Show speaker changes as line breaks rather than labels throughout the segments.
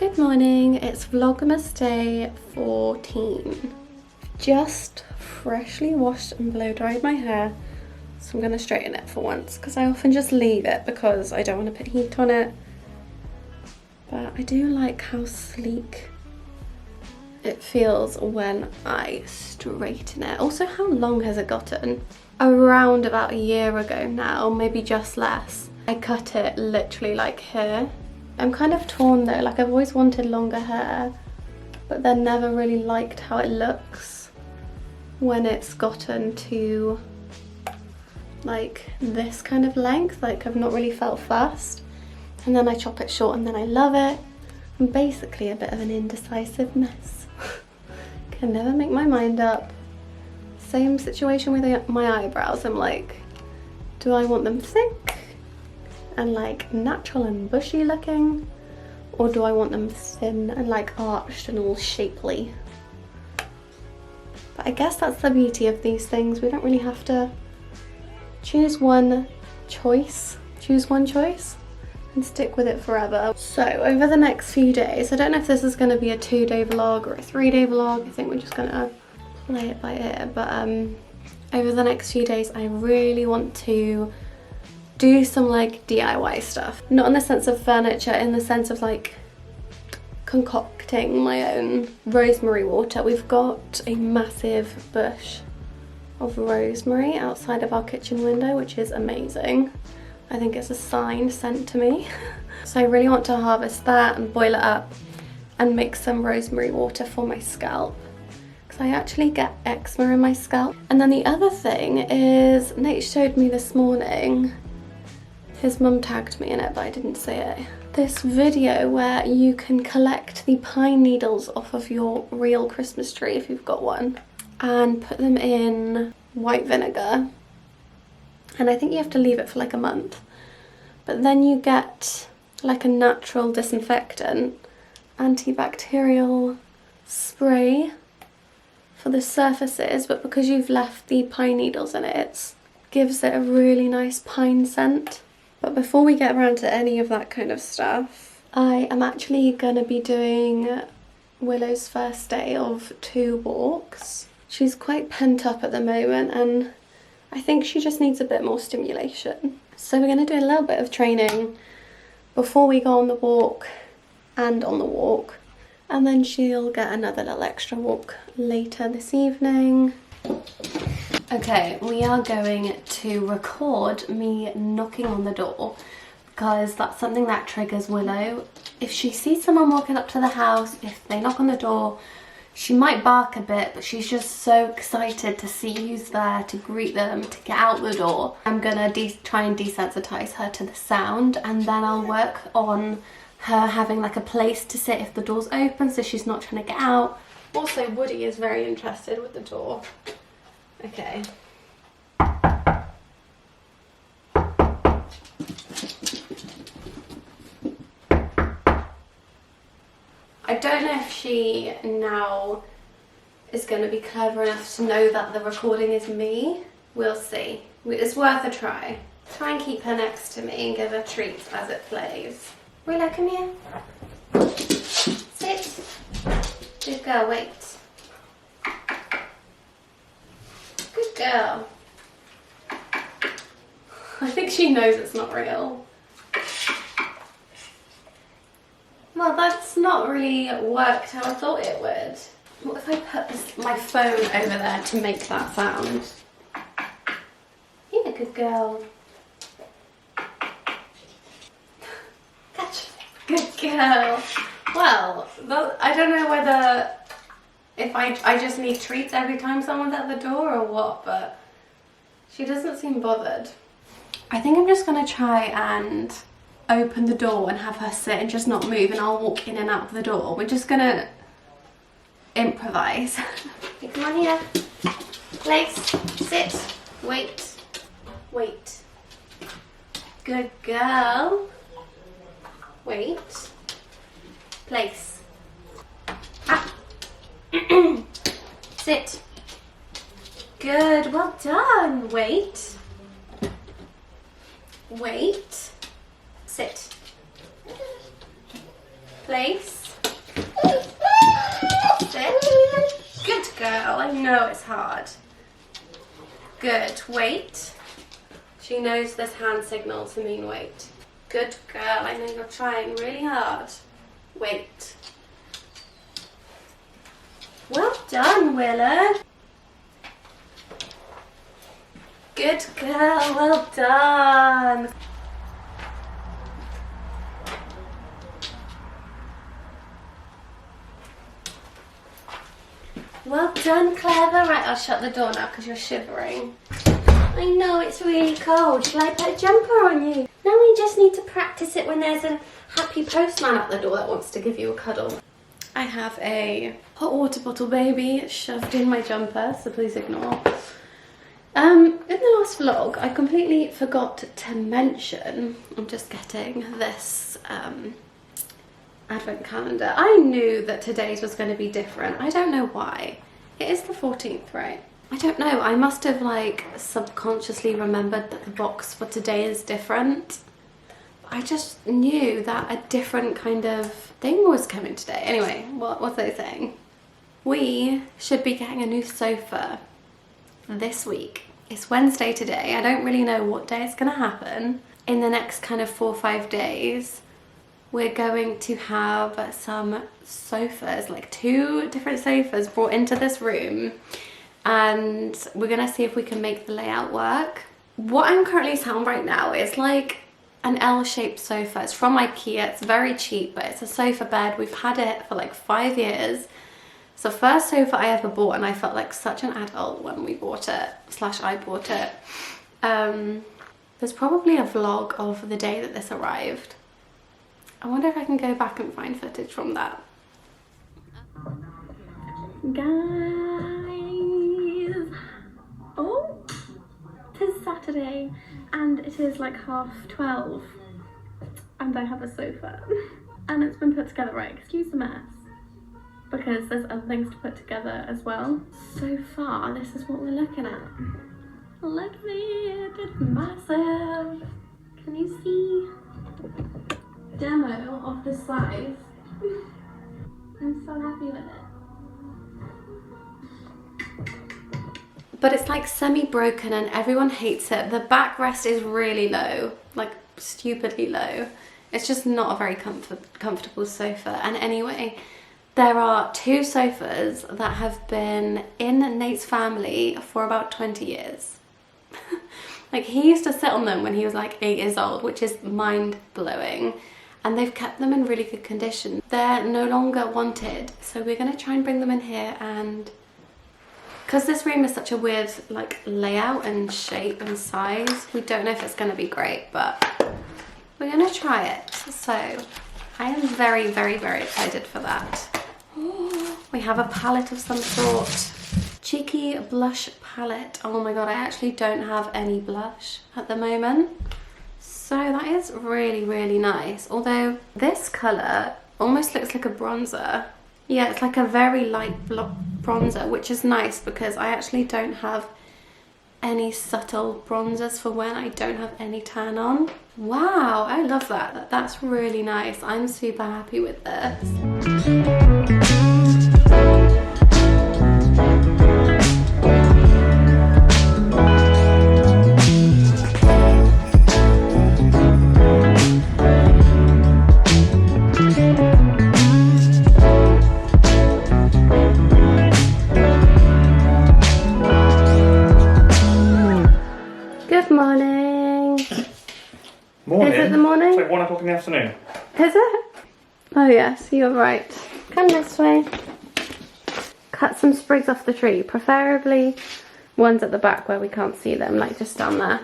Good morning, it's vlogmas day 14. Just freshly washed and blow dried my hair, so I'm going to straighten it for once because I often just leave it because I don't want to put heat on it. But I do like how sleek it feels when I straighten it. Also, how long has it gotten? Around about a year ago now, maybe just less. I cut it literally like here. I'm kind of torn though, like I've always wanted longer hair, but then never really liked how it looks when it's gotten to like this kind of length. Like I've not really felt fussed, and then I chop it short and then I love it. I'm basically a bit of an indecisive mess. Can never make my mind up. Same situation with my eyebrows. I'm like, do I want them thick and like natural and bushy looking, or do I want them thin and like arched and all shapely? But I guess that's the beauty of these things. We don't really have to choose one choice and stick with it forever. So over the next few days, I don't know if this is going to be a 2-day vlog or a 3-day vlog. I think we're just going to play it by ear. But over the next few days I really want to do some like DIY stuff. Not in the sense of furniture, in the sense of like concocting my own rosemary water. We've got a massive bush of rosemary outside of our kitchen window, which is amazing. I think it's a sign sent to me. So I really want to harvest that and boil it up and make some rosemary water for my scalp, because I actually get eczema in my scalp. And then the other thing is, Nate showed me this morning, his mum tagged me in it but I didn't see it, this video where you can collect the pine needles off of your real Christmas tree if you've got one and put them in white vinegar, and I think you have to leave it for like a month, but then you get like a natural disinfectant, antibacterial spray for the surfaces, but because you've left the pine needles in it, it gives it a really nice pine scent. But before we get around to any of that kind of stuff, I am actually going to be doing Willow's first day of 2 walks. She's quite pent up at the moment and I think she just needs a bit more stimulation. So we're going to do a little bit of training before we go on the walk and on the walk. And then she'll get another little extra walk later this evening. Okay, we are going to record me knocking on the door because that's something that triggers Willow. If she sees someone walking up to the house, if they knock on the door, she might bark a bit, but she's just so excited to see who's there, to greet them, to get out the door. I'm gonna try and desensitize her to the sound, and then I'll work on her having like a place to sit if the door's open so she's not trying to get out. Also, Woody is very interested with the door. Okay. I don't know if she now is going to be clever enough to know that the recording is me. We'll see. It's worth a try. Try and keep her next to me and give her treats as it plays. Willow, come here. Sit. Good girl, wait. Good girl. I think she knows it's not real. Well, that's not really worked how I thought it would. What if I put my phone over there to make that sound? Yeah, good girl. Catch. Good girl. Well, I don't know whether if I just need treats every time someone's at the door or what, but she doesn't seem bothered. I think I'm just gonna try and open the door and have her sit and just not move, and I'll walk in and out of the door. We're just gonna improvise. Come on here. Place. Sit. Wait. Wait. Good girl. Wait. Place. Ah. Sit. Good. Well done. Wait. Wait. Sit. Place. I know it's hard. Good, wait. She knows this hand signal to mean wait. Good girl, I know you're trying really hard. Wait. Well done, Willow. Good girl, well done. Well done, Clever. Right, I'll shut the door now because you're shivering. I know, it's really cold. Shall I put a jumper on you? Now we just need to practice it when there's a happy postman at the door that wants to give you a cuddle. I have a hot water bottle baby shoved in my jumper, so please ignore. In the last vlog, I completely forgot to mention, I'm just getting this advent calendar. I knew that today's was going to be different. I don't know why. It is the 14th, right? I don't know. I must have like subconsciously remembered that the box for today is different. I just knew that a different kind of thing was coming today. Anyway, what was I saying? We should be getting a new sofa this week. It's Wednesday today. I don't really know what day it's going to happen. In the next kind of 4 or 5 days, we're going to have some sofas, like 2 different sofas brought into this room. And we're going to see if we can make the layout work. What I'm currently sat on right now is like an L-shaped sofa. It's from IKEA. It's very cheap, but it's a sofa bed. We've had it for like 5 years. It's the first sofa I ever bought, and I felt like such an adult when we bought it, / I bought it. There's probably a vlog of the day that this arrived. I wonder if I can go back and find footage from that. Guys! Oh! It is Saturday and it is like 12:30 and I have a sofa and it's been put together right. Excuse the mess because there's other things to put together as well. So far this is what we're looking at. Look at it, it's massive. Can you see? Demo of the size. I'm so happy with it. But it's like semi-broken and everyone hates it. The backrest is really low, like stupidly low. It's just not a very comfortable sofa. And anyway, there are 2 sofas that have been in Nate's family for about 20 years. Like he used to sit on them when he was like 8 years old, which is mind-blowing. And they've kept them in really good condition. They're no longer wanted, so we're gonna try and bring them in here, and because this room is such a weird like layout and shape and size, we don't know if it's gonna be great, but we're gonna try it. So I am very, very, very excited for that. We have a palette of some sort. Cheeky blush palette. Oh my god, I actually don't have any blush at the moment. So that is really, really nice. Although this colour almost looks like a bronzer. Yeah, it's like a very light bronzer, which is nice because I actually don't have any subtle bronzers for when I don't have any tan on. Wow, I love that. That's really nice. I'm super happy with this. Good morning.
Morning?
Is it the morning?
It's like 1 o'clock in the afternoon.
Is it? Oh yes, you're right. Come this way. Cut some sprigs off the tree, preferably ones at the back where we can't see them, like just down there.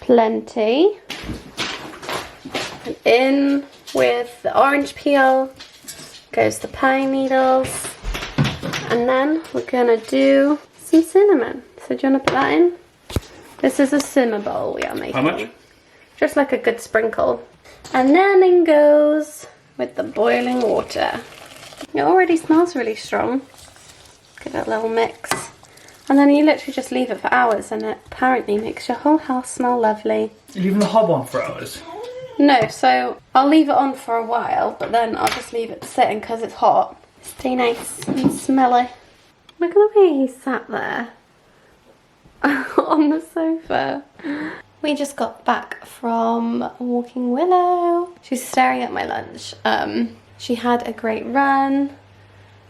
Plenty. And in with the orange peel goes the pine needles. And then we're gonna do some cinnamon. So do you want to put that in? This is a simmer bowl we are making.
How much?
Just like a good sprinkle. And then in goes with the boiling water. It already smells really strong. Give it a little mix. And then you literally just leave it for hours and it apparently makes your whole house smell lovely.
You're leaving the hob on for hours?
No, so I'll leave it on for a while, but then I'll just leave it sitting because it's hot. Stay nice and smelly. Look at the way he sat there on the sofa. We just got back from walking Willow. She's staring at my lunch. She had a great run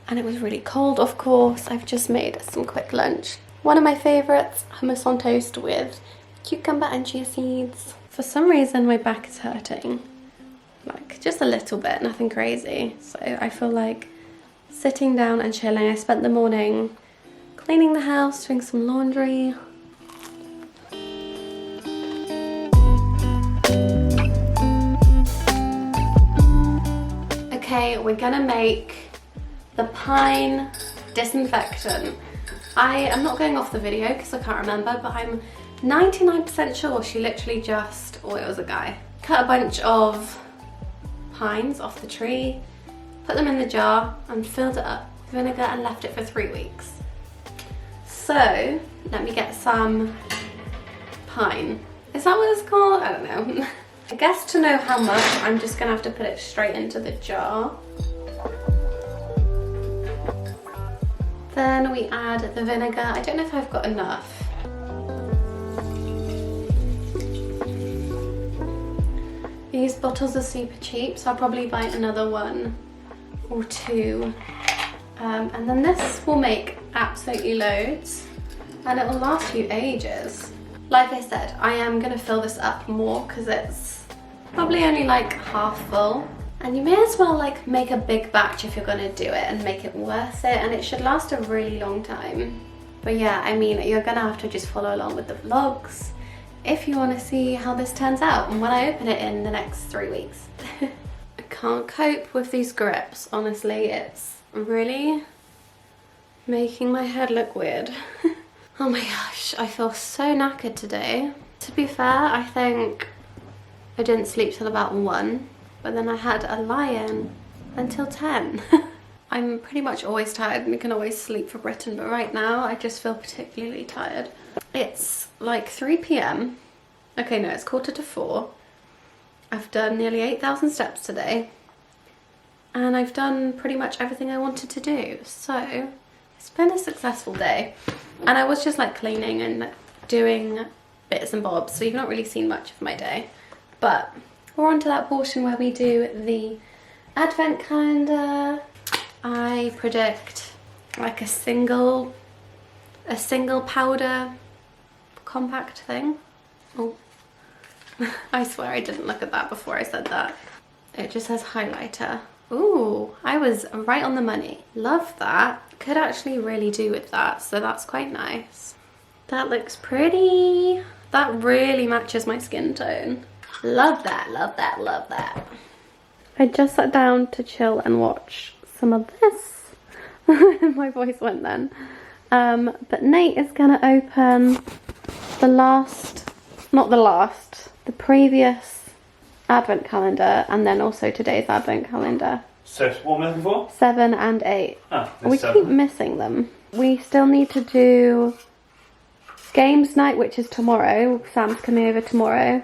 and it was really cold, of course. I've just made some quick lunch. One of my favourites, hummus on toast with cucumber and chia seeds. For some reason my back is hurting. Like just a little bit, nothing crazy. So I feel like sitting down and chilling. I spent the morning cleaning the house, doing some laundry. Okay, we're gonna make the pine disinfectant. I am not going off the video because I can't remember, but I'm 99% sure she literally just, or it was a guy, cut a bunch of pines off the tree, put them in the jar and filled it up with vinegar and left it for 3 weeks. So let me get some pine. Is that what it's called? I don't know. I guess to know how much, I'm just gonna have to put it straight into the jar. Then we add the vinegar. I don't know if I've got enough. These bottles are super cheap, so I'll probably buy another one or two. And then this will make absolutely loads and it will last you ages. Like I said, I am gonna fill this up more because it's probably only like half full. And you may as well like make a big batch if you're gonna do it and make it worth it, and it should last a really long time. But yeah, I mean, you're gonna have to just follow along with the vlogs if you want to see how this turns out and when I open it in the next 3 weeks. I can't cope with these grips, honestly. It's really making my head look weird. Oh my gosh, I feel so knackered today. To be fair, I think I didn't sleep till about 1, but then I had a lie-in until 10. I'm pretty much always tired and you can always sleep for Britain, but right now I just feel particularly tired. It's like 3 p.m. Okay, no, it's 3:45. I've done nearly 8,000 steps today and I've done pretty much everything I wanted to do. So it's been a successful day. And I was just like cleaning and doing bits and bobs, so you've not really seen much of my day. But we're on to that portion where we do the advent calendar. I predict like a single powder compact thing. Oh, I swear I didn't look at that before I said that. It just says highlighter. Ooh, I was right on the money. Love that. Could actually really do with that, so that's quite nice. That looks pretty. That really matches my skin tone. Love that, love that, love that. I just sat down to chill and watch some of this. My voice went then. But Nate is gonna open the previous advent calendar and then also today's advent calendar.
So what am I looking for?
7 and 8.
Ah,
we
7.
keep missing them. We still need to do games night, which is tomorrow. Sam's coming over tomorrow.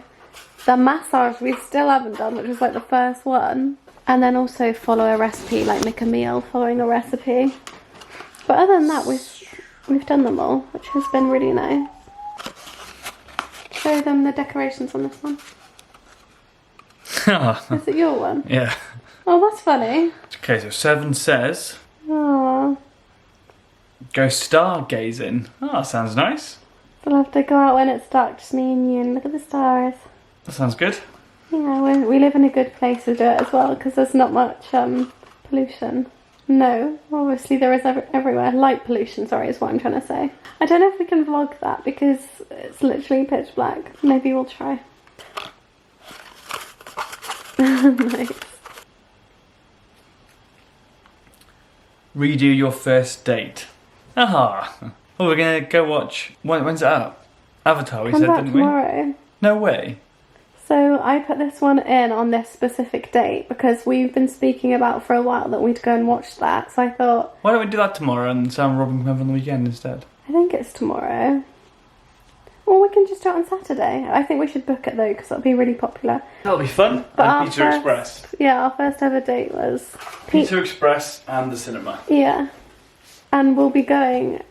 The massage we still haven't done, which was like the first one. And then also follow a recipe, like make a meal following a recipe. But other than that, we've done them all, which has been really nice. Show them the decorations on this one. Is it your one?
Yeah.
Oh, that's funny.
Okay, so 7 says,
Oh,
go stargazing. Oh, that sounds nice.
we'll have to go out when it's dark, just me and you, and look at the stars.
That sounds good.
Yeah, we live in a good place to do it as well, because there's not much pollution. No, obviously there is everywhere. Light pollution, sorry, is what I'm trying to say. I don't know if we can vlog that because it's literally pitch black. Maybe we'll try. Nice.
Redo your first date. Aha. Oh, we're gonna go watch. When's it out? Avatar, we
Come
said,
back
didn't we?
tomorrow.
No way.
So I put this one in on this specific date because we've been speaking about for a while that we'd go and watch that. So I thought,
Why don't we do that tomorrow and Sam and Robin come over on the weekend instead?
I think it's tomorrow. Or we can just do it on Saturday. I think we should book it though because it'll be really popular.
That'll be fun.
But
And
our
Pizza
first-
Express.
Yeah, our first ever date was
Pizza Express and the cinema.
Yeah. And we'll be going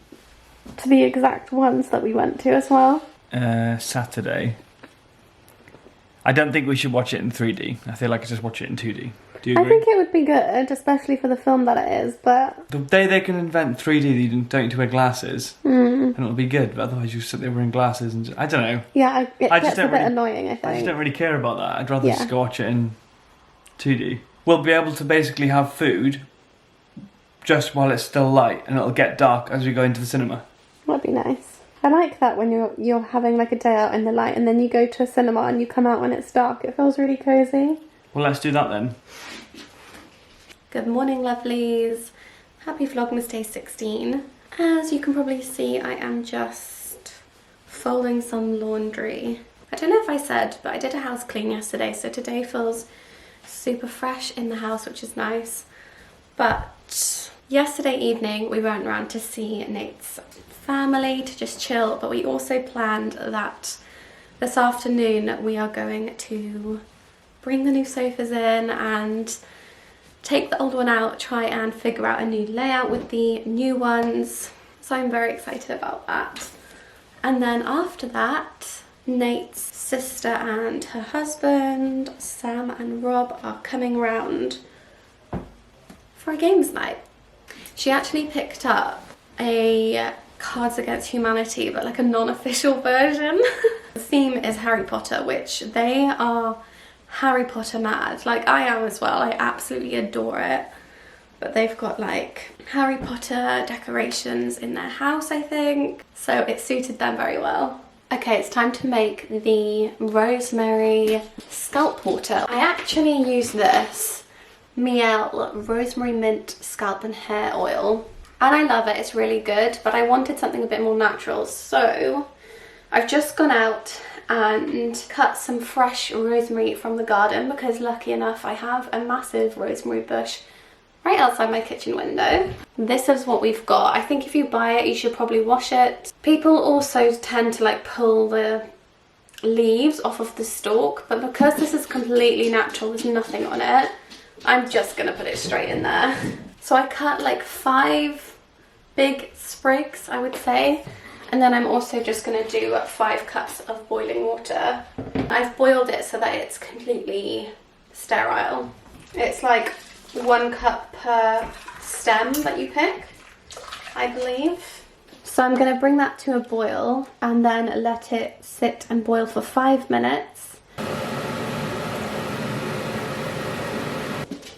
to the exact ones that we went to as well.
Saturday. I don't think we should watch it in 3D. I feel like I just watch it in 2D. Do you agree?
I think it would be good, especially for the film that it is, but...
The day they can invent 3D that you don't need to wear glasses, and it'll be good, but otherwise you sit there wearing glasses and I don't know.
Yeah, it
I
gets a bit annoying, I think.
I just don't really care about that. I'd rather just go watch it in 2D. We'll be able to basically have food just while it's still light, and it'll get dark as we go into the cinema.
That'd be nice. I like that when you're having like a day out in the light and then you go to a cinema and you come out when it's dark. It feels really cosy.
Well, let's do that then.
Good morning, lovelies. Happy Vlogmas Day 16. As you can probably see, I am just folding some laundry. I don't know if I said, but I did a house clean yesterday, so today feels super fresh in the house, which is nice. But yesterday evening we went around to see Nate's family to just chill, but we also planned that this afternoon we are going to bring the new sofas in and take the old one out, try and figure out a new layout with the new ones. So I'm very excited about that. And then after that, Nate's sister and her husband, Sam and Rob, are coming round for a games night. She actually picked up a Cards Against Humanity, but like a non-official version. The theme is Harry Potter, which they are Harry Potter mad. Like I am as well. I absolutely adore it. But they've got like Harry Potter decorations in their house, I think. So it suited them very well. Okay, it's time to make the rosemary scalp water. I actually use this Miel Rosemary Mint Scalp and Hair Oil. And I love it, it's really good, but I wanted something a bit more natural. So I've just gone out and cut some fresh rosemary from the garden because lucky enough I have a massive rosemary bush right outside my kitchen window. This is what we've got. I think if you buy it, you should probably wash it. People also tend to like pull the leaves off of the stalk, but because this is completely natural, there's nothing on it, I'm just gonna put it straight in there. So I cut like 5 big sprigs, I would say. And then I'm also just gonna do 5 cups of boiling water. I've boiled it so that it's completely sterile. It's like 1 cup per stem that you pick, I believe. So I'm gonna bring that to a boil and then let it sit and boil for 5 minutes.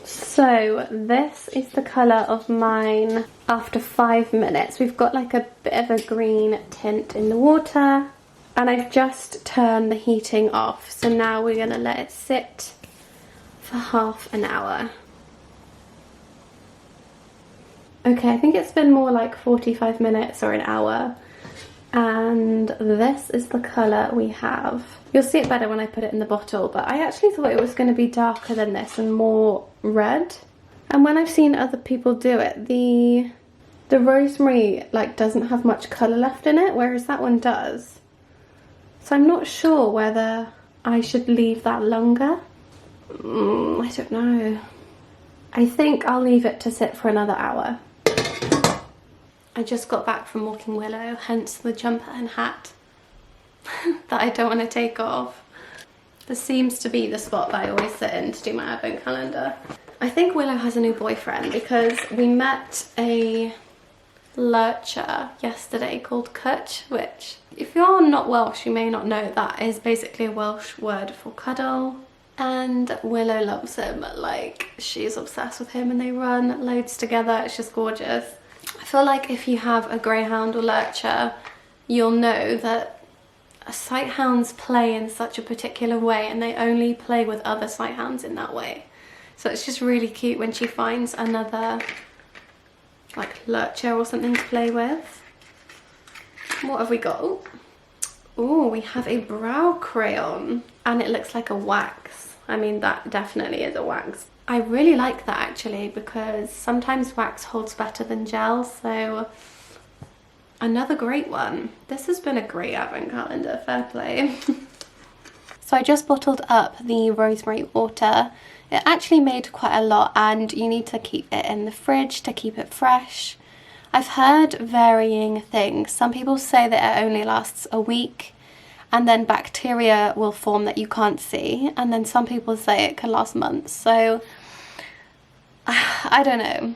So this is the colour of mine after 5 minutes. We've got like a bit of a green tint in the water and I've just turned the heating off. So now we're going to let it sit for half an hour. Okay, I think it's been more like 45 minutes or an hour. And this is the colour we have. You'll see it better when I put it in the bottle, but I actually thought it was going to be darker than this and more red. And when I've seen other people do it, the rosemary like doesn't have much colour left in it, whereas that one does. So I'm not sure whether I should leave that longer. I don't know. I think I'll leave it to sit for another hour. I just got back from walking Willow, hence the jumper and hat that I don't want to take off. This seems to be the spot that I always sit in to do my advent calendar. I think Willow has a new boyfriend because we met a lurcher yesterday called Cutch, which if you're not Welsh you may not know that is basically a Welsh word for cuddle. And Willow loves him, like she's obsessed with him and they run loads together. It's just gorgeous. I feel like if you have a greyhound or lurcher, you'll know that sighthounds play in such a particular way and they only play with other sighthounds in that way. So it's just really cute when she finds another like lurcher or something to play with. What have we got? Oh, we have a brow crayon and it looks like a wax. I mean, that definitely is a wax. I really like that actually because sometimes wax holds better than gel, so another great one. This has been a great advent calendar, fair play. So I just bottled up the rosemary water. It actually made quite a lot and you need to keep it in the fridge to keep it fresh. I've heard varying things. Some people say that it only lasts a week and then bacteria will form that you can't see, and then some people say it can last months. So I don't know,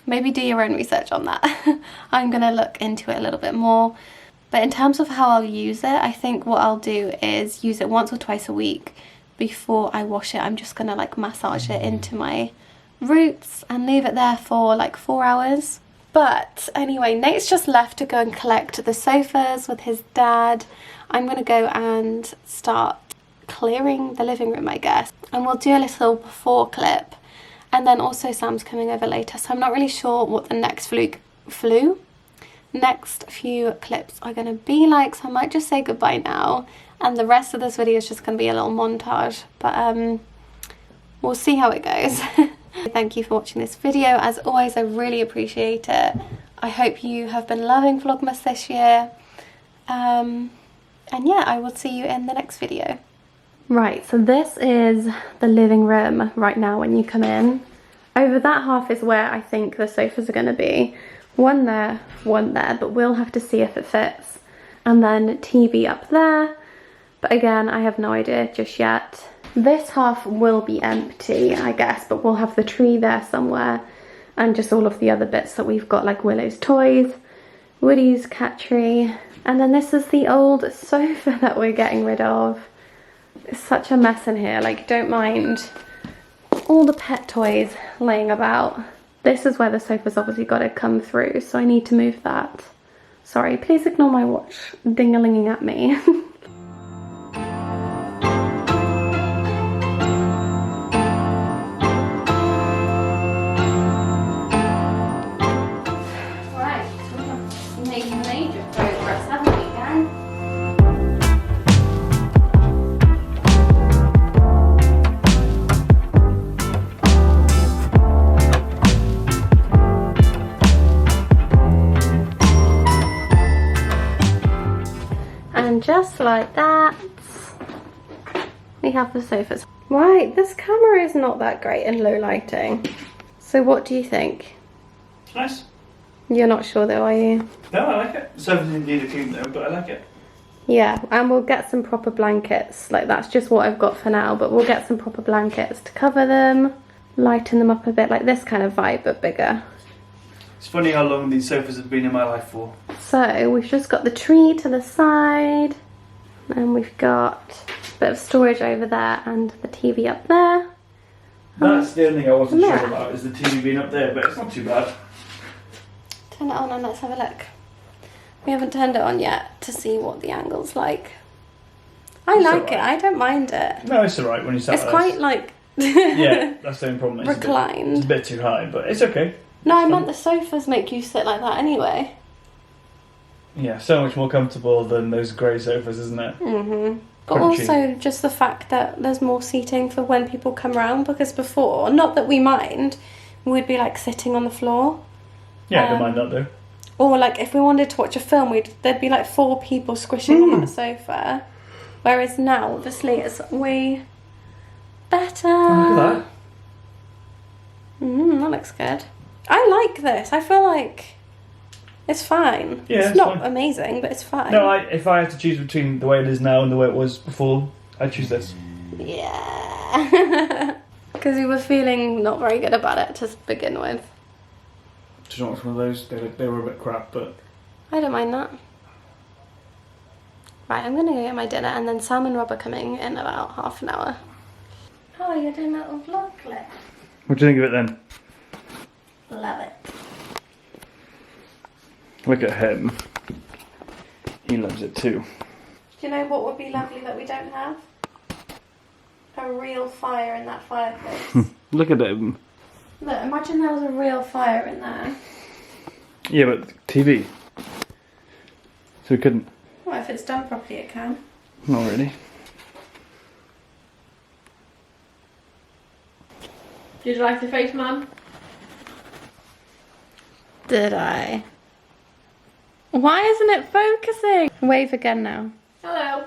maybe do your own research on that. I'm gonna look into it a little bit more. But in terms of how I'll use it, I think what I'll do is use it once or twice a week. Before I wash it, I'm just gonna like massage it into my roots and leave it there for like 4 hours. But anyway, Nate's just left to go and collect the sofas with his dad. I'm gonna go and start clearing the living room, I guess, and we'll do a little before clip. And then also Sam's coming over later, so I'm not really sure what the next few clips are going to be like, so I might just say goodbye now, and the rest of this video is just going to be a little montage, but we'll see how it goes. Thank you for watching this video. As always, I really appreciate it. I hope you have been loving Vlogmas this year, and yeah, I will see you in the next video. Right, so this is the living room right now when you come in. Over that half is where I think the sofas are going to be. One there, but we'll have to see if it fits. And then TV up there, but again, I have no idea just yet. This half will be empty, I guess, but we'll have the tree there somewhere, and just all of the other bits that we've got, like Willow's toys, Woody's cat tree, and then this is the old sofa that we're getting rid of. It's such a mess in here, like, don't mind all the pet toys laying about. This is where the sofa's obviously got to come through, so I need to move that. Sorry, please ignore my watch ding-a-linging at me. Right, we're making major progress, haven't we, gang? And just like that, we have the sofas. Right, this camera is not that great in low lighting. So what do you think?
Nice.
You're not sure though, are you?
No, I like it. Sofas need a clean though, but I like it.
Yeah, and we'll get some proper blankets. Like, that's just what I've got for now, but we'll get some proper blankets to cover them, lighten them up a bit, like this kind of vibe, but bigger.
It's funny how long these sofas have been in my life for. So
we've just got the tree to the side, and we've got a bit of storage over there and the TV up there.
That's the only thing I wasn't sure about, is the TV being up there, but it's not too bad.
Turn it on and let's have a look. We haven't turned it on yet to see what the angle's like. I like it, I don't mind it.
No, it's alright when you sat
It's quite like...
yeah, that's the only problem.
Reclined.
It's a bit too high, but it's okay.
No, I meant the sofas make you sit like that anyway.
Yeah, so much more comfortable than those grey sofas, isn't it?
Mm-hmm. But also just the fact that there's more seating for when people come round, because before, not that we mind, we'd be like sitting on the floor.
Yeah, I don't mind that though.
Or like if we wanted to watch a film, there'd be like 4 people squishing on that sofa. Whereas now, obviously, it's way better.
Oh, look at that.
That looks good. I like this. I feel like it's fine.
Yeah,
it's not amazing, but it's fine.
No, if I had to choose between the way it is now and the way it was before, I'd choose this.
Yeah. Because we were feeling not very good about it to begin with.
Just not one of those. They were a bit crap, but
I don't mind that. Right, I'm gonna go get my dinner, and then Sam and Rob are coming in about half an hour. Oh, you're doing a little vlog clip.
What do you think of it then?
Love it.
Look at him. He loves it too.
Do you know what would be lovely that we don't have? A real fire in that fireplace.
Look at him.
Look, imagine there was a real fire in there.
Yeah, but TV. So we couldn't.
Well, if it's done properly, it can.
Not really.
Did you like the face, Mum?
Did I? Why isn't it focusing? Wave again now.
Hello.